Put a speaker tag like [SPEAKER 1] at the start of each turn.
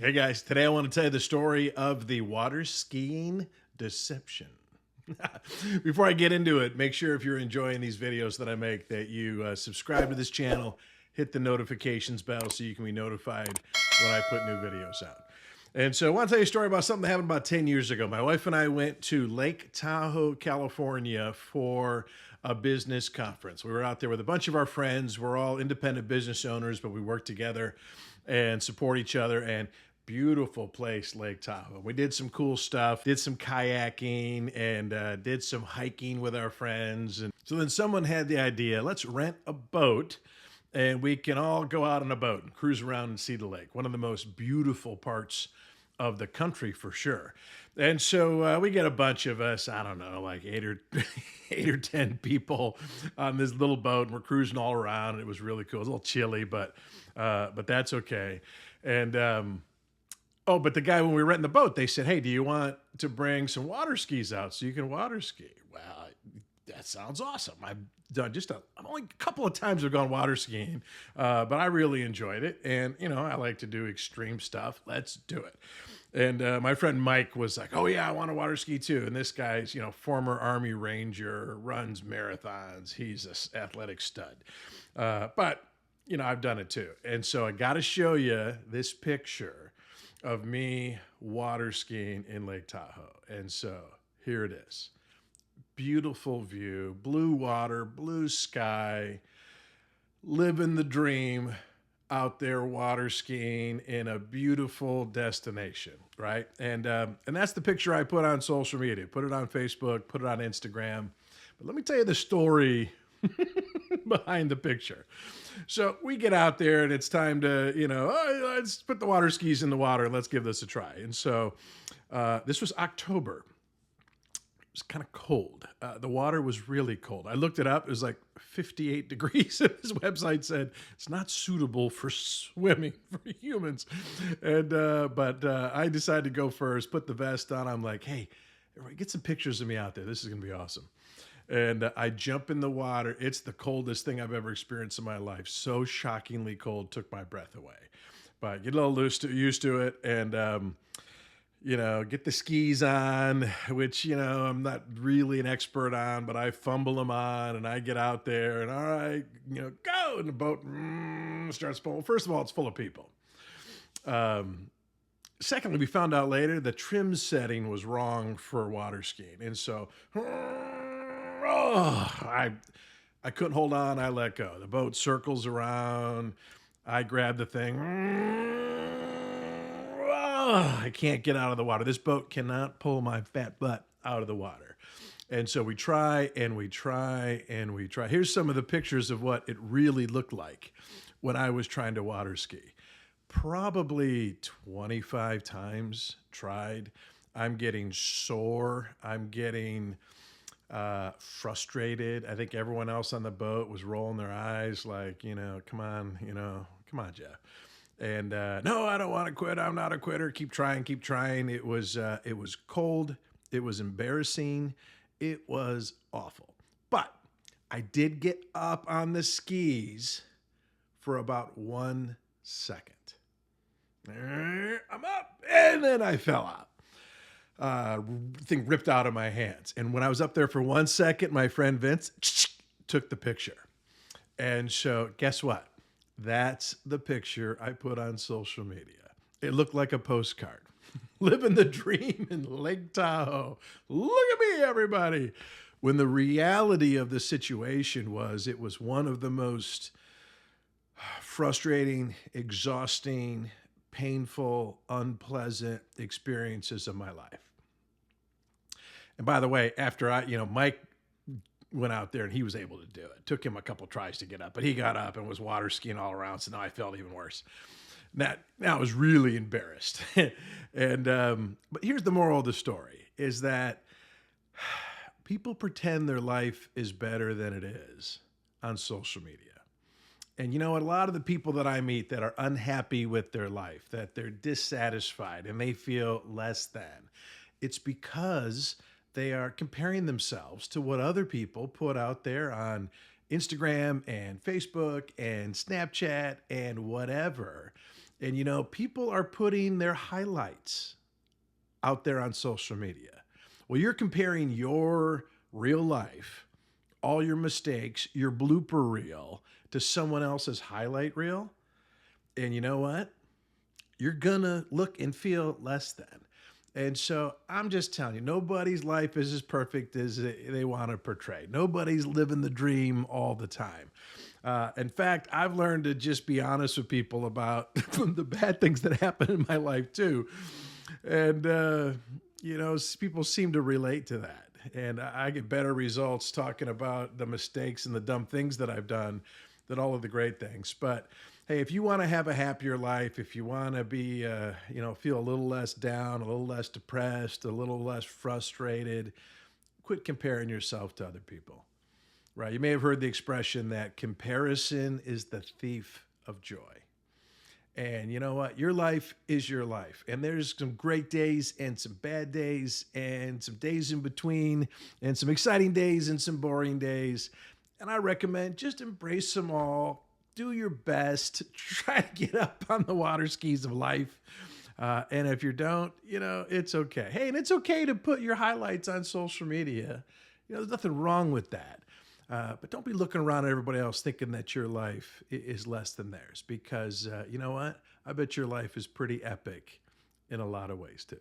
[SPEAKER 1] Hey guys, today I want to tell you the story of the water skiing deception. Before I get into it, make sure if you're enjoying these videos that I make that you subscribe to this channel, hit the notifications bell so you can be notified when I put new videos out. And so I want to tell you a story about something that happened about 10 years ago. My wife and I went to Lake Tahoe, California for a business conference. We were out there with a bunch of our friends. We're all independent business owners, but we work together and support each other. And beautiful place, Lake Tahoe. We did some cool stuff, did some kayaking, and did some hiking with our friends. And so then someone had the idea, let's rent a boat and we can all go out on a boat and cruise around and see the lake. One of the most beautiful parts of the country for sure. And so we get a bunch of us, I don't know, like eight or 10 people on this little boat, and we're cruising all around. And it was really cool. It was a little chilly, but that's okay. And oh, but the guy, when we were renting the boat, they said, hey, do you want to bring some water skis out so you can water ski? Well, that sounds awesome. I've done I'm only a couple of times I've gone water skiing, but I really enjoyed it. And, you know, I like to do extreme stuff. Let's do it. And my friend Mike was like, oh, yeah, I want to water ski too. And this guy's, you know, former Army Ranger, runs marathons. He's an athletic stud. But, you know, I've done it too. And so I got to show you this picture of me water skiing in Lake Tahoe. And so here it is. Beautiful view, blue water, blue sky, living the dream out there water skiing in a beautiful destination, right? And that's the picture I put on social media, put it on Facebook, put it on Instagram. But let me tell you the story behind the picture. So we get out there and it's time to, you know, let's put the water skis in the water. Let's give this a try. And so this was October. It was kind of cold. The water was really cold. I looked it up. It was like 58 degrees. And this website said it's not suitable for swimming for humans. And but I decided to go first, put the vest on. I'm like, hey, get some pictures of me out there. This is going to be awesome. And I jump in the water. It's the coldest thing I've ever experienced in my life. So shockingly cold, took my breath away. But get a little used to it, and you know, get the skis on, which, you know, I'm not really an expert on, but I fumble them on, and I get out there, and all right, you know, go, and the boat starts pulling. First of all, it's full of people. Secondly, we found out later the trim setting was wrong for water skiing, and so. Oh, I couldn't hold on. I let go. The boat circles around. I grab the thing. Oh, I can't get out of the water. This boat cannot pull my fat butt out of the water. And so we try and we try and we try. Here's some of the pictures of what it really looked like when I was trying to water ski. Probably 25 times tried. I'm getting sore. I'm getting frustrated. I think everyone else on the boat was rolling their eyes like, you know, come on, Jeff. And no, I don't want to quit. I'm not a quitter. Keep trying, keep trying. It was cold. It was embarrassing. It was awful. But I did get up on the skis for about 1 second. I'm up, and then I fell out. Thing ripped out of my hands. And when I was up there for 1 second, my friend Vince took the picture. And so guess what? That's the picture I put on social media. It looked like a postcard. Living the dream in Lake Tahoe. Look at me, everybody. When the reality of the situation was, it was one of the most frustrating, exhausting, painful, unpleasant experiences of my life. And by the way, after Mike went out there and he was able to do it. Took him a couple tries to get up, but he got up and was water skiing all around. So now I felt even worse. Now I was really embarrassed. And but here's the moral of the story: is that people pretend their life is better than it is on social media. And you know what? A lot of the people that I meet that are unhappy with their life, that they're dissatisfied and they feel less than, it's because they are comparing themselves to what other people put out there on Instagram and Facebook and Snapchat and whatever. And, people are putting their highlights out there on social media. Well, you're comparing your real life, all your mistakes, your blooper reel to someone else's highlight reel. And you know what? You're gonna look and feel less than. And so I'm just telling you, nobody's life is as perfect as they want to portray. Nobody's living the dream all the time. In fact, I've learned to just be honest with people about the bad things that happen in my life too. And, people seem to relate to that. And I get better results talking about the mistakes and the dumb things that I've done than all of the great things. But hey, if you want to have a happier life, if you want to be, feel a little less down, a little less depressed, a little less frustrated, quit comparing yourself to other people, right? You may have heard the expression that comparison is the thief of joy. And you know what? Your life is your life. And there's some great days and some bad days and some days in between and some exciting days and some boring days. And I recommend just embrace them all. Do your best. Try to get up on the water skis of life. And if you don't, it's okay. Hey, and it's okay to put your highlights on social media. There's nothing wrong with that. But don't be looking around at everybody else thinking that your life is less than theirs, because you know what? I bet your life is pretty epic in a lot of ways too.